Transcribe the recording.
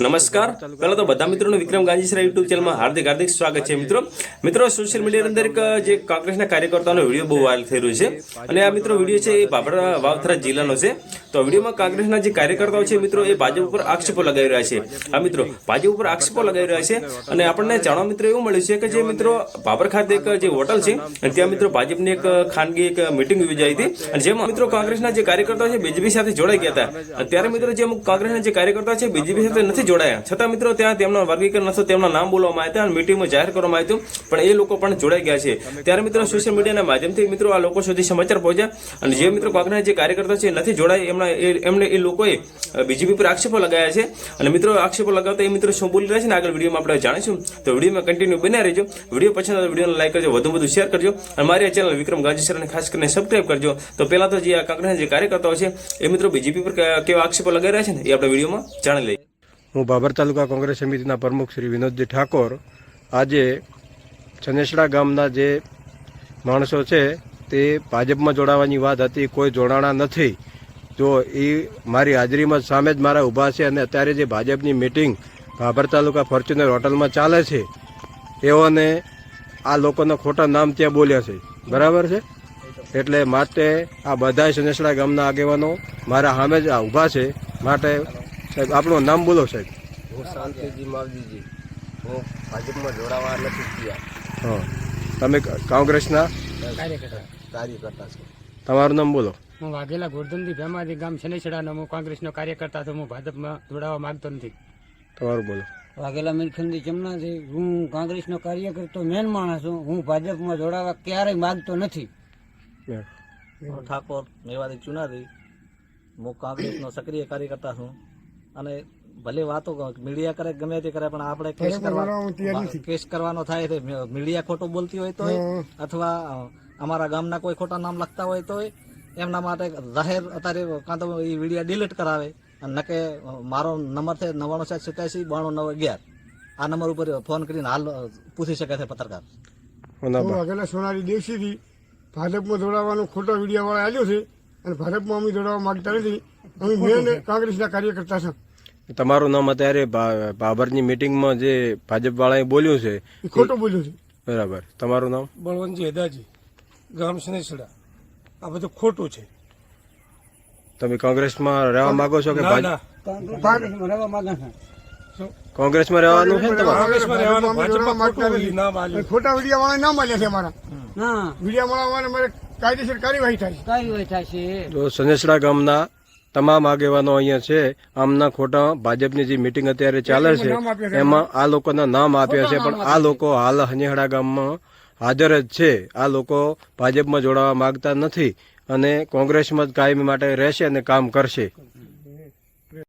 નમસ્કાર. પહેલા તો બધા મિત્રોનું વિક્રમ ગાંધીસરા યુટ્યુબ ચેનલમાં હાર્દિક હાર્દિક સ્વાગત છે. મિત્રો સોશિયલ મીડિયાની અંદર એક જે કોંગ્રેસના કાર્યકર્તાઓનો વિડીયો બહુ વાયરલ થઈ રહ્યો છે અને આ મિત્રો વિડીયો છે એ બાબરા વાવથરા જિલ્લાનો છે. તો વિડીયોમાં કોંગ્રેસના જે કાર્યકર્તાઓ છે મિત્રો એ ભાજપ ઉપર આક્ષેપો લગાવી રહ્યા છે. આ મિત્રો ભાજપ ઉપર આક્ષેપો લગાવી રહ્યા છે અને આપણને જાણવા મિત્રો એવું મળ્યું છે કે જે મિત્રો બાબર ખાતે એક જે હોટલ છે અને ત્યાં મિત્રો ભાજપની એક ખાનગી એક મિટિંગ યોજાઈ હતી અને જેમાં મિત્રો કોંગ્રેસના જે કાર્યકર્તાઓ છે બીજેપી સાથે જોડાઈ ગયા હતા. ત્યારે મિત્રો જે અમુક કોંગ્રેસના જે કાર્યકર્તા છે બીજેપી સાથે નથી જોડાયા, છતાં મિત્રો ત્યાં તેમના વર્ગીકરણ અથવા તેમના નામ બોલવામાં આવ્યા હતા અને મીટિંગમાં જાહેર કરવામાં આવ્યું પણ એ લોકો પણ જોડાઈ ગયા છે. ત્યારે મિત્રો સોશિયલ મીડિયાના માધ્યમથી મિત્રો આ લોકો સુધી સમાચાર પહોંચ્યા અને જે મિત્રો કોંગ્રેસના જે કાર્યકર્તા છે નથી જોડાય એમને એ લોકોએ બીજેપી પર આક્ષેપો લગાવ્યા છે અને મિત્રો આક્ષેપો લગાવતા એ મિત્રો શું બોલી રહ્યા છે ને આગળ વિડીયોમાં આપણે જાણીશું. તો વિડીયોમાં કન્ટિન્યુ બન્યા રહેજો. વિડીયો પસંદ આવે વિડીયોને લાઈક કરજો, વધુ શેર કરજો અને મારી આ ચેનલ વિક્રમ ગાંધીસરાને ખાસ કરીને સબસ્ક્રાઈબ કરજો. તો પહેલા તો જે આ કોંગ્રેસના જે કાર્યકર્તાઓ છે એ મિત્રો બીજેપી પર કેવા આક્ષેપો લગાવી રહ્યા છે ને એ આપણે વિડીયોમાં જાણી લઈએ. હું બાબર તાલુકા કોંગ્રેસ સમિતિના પ્રમુખ શ્રી વિનોદજી ઠાકોર આજે છનેસડા ગામના જે માણસો છે તે ભાજપમાં જોડાવાની વાત હતી, કોઈ જોડાણા નથી. જો એ મારી હાજરીમાં સામે જ મારા ઊભા છે અને અત્યારે જે ભાજપની મિટિંગ બાબર તાલુકા ફોર્ચ્યુનર હોટલમાં ચાલે છે એઓને આ લોકોના ખોટા નામ ત્યાં બોલ્યા છે, બરાબર છે. એટલે માટે આ બધા છનેસડા ગામના આગેવાનો મારા સામે જ ઊભા છે. માટે સાહેબ આપણું નામ બોલો સાહેબ. હું શાંતિજી માવજીજી, હું ભાજપમાં જોડાવા નથી ગયા. હા, તમે કોંગ્રેસના કાર્યકર્તા છો. તમારું નામ બોલો. હું વાઘેલા ગોરધનથી ભેમાથી ગામ શનેસડાનો હું કોંગ્રેસનો કાર્યકર્તા છું. હું ભાજપમાં જોડાવા માંગતો નથી. તમારું બોલો. વાઘેલા મીરખંડી જમનાથી હું કોંગ્રેસનો કાર્યકર્તો મેન માણસ છું. હું ભાજપમાં જોડાવા ક્યારેય માંગતો નથી. હું ઠાકોર મેવાડી ચુનારી, હું કોંગ્રેસનો સક્રિય કાર્યકર્તા છું અને ભલે વાતો મીડિયા કરે ગમે તે કરે પણ આપણે કેસ કરવાનો થાય છે. મીડિયા ખોટું બોલતી હોય તો અથવા અમારા ગામના કોઈ ખોટા નામ લખતા હોય તો એમના માટે જાહેર અત્યારે કાં તો એ વિડીયા ડિલીટ કરાવે અને નકે મારો નંબર છે 9787 92 9 11. આ નંબર ઉપર ફોન કરીને હાલ પૂછી શકે છે પત્રકાર. વાઘેલા સોનારી દેવસીથી ભાજપમાં જોડાવાનો ખોટો વિડીયો વાળા આવ્યો છે અને ભાજપમાં અમે જોડાવા માંગતા નથી. અમે મેન કોંગ્રેસના કાર્યકર્તા છે. તમારું નામ અત્યારે બાબરની મિટિંગમાં જે ભાજપ વાળાએ બોલ્યું છે એ ખોટું બોલ્યું છે, બરાબર. તમારું નામ? બળવંતજી હેદાજી, ગામ શનેસડા. આ બધું ખોટું છે. તમે કોંગ્રેસમાં રહેવા માંગો છો કે કોંગ્રેસમાં રહેવા માંગે છે. કોંગ્રેસમાં રહેવાનું છે ને તમારે? કોંગ્રેસમાં રહેવાનું, ભાજપમાં ખોટું નામ આલ્યું. ખોટા વિડીયો વાળા નામ આવ્યા છે અમારા. ના વિડીયો વાળા મારે કાયદેસર કાર્યવાહી થાય. કાર્યવાહી થાય છે. તો સનેસડા ગામના તમામ આગેવાનો અહીંયા છે. આમના ખોટા ભાજપની જે મિટિંગ અત્યારે ચાલે છે એમાં આ લોકોના નામ આપ્યા છે પણ આ લોકો હાલ હનેહડા ગામમાં હાજર જ છે. આ લોકો ભાજપમાં જોડાવા માંગતા નથી અને કોંગ્રેસમાં જ કાયમી માટે રહેશે અને કામ કરશે.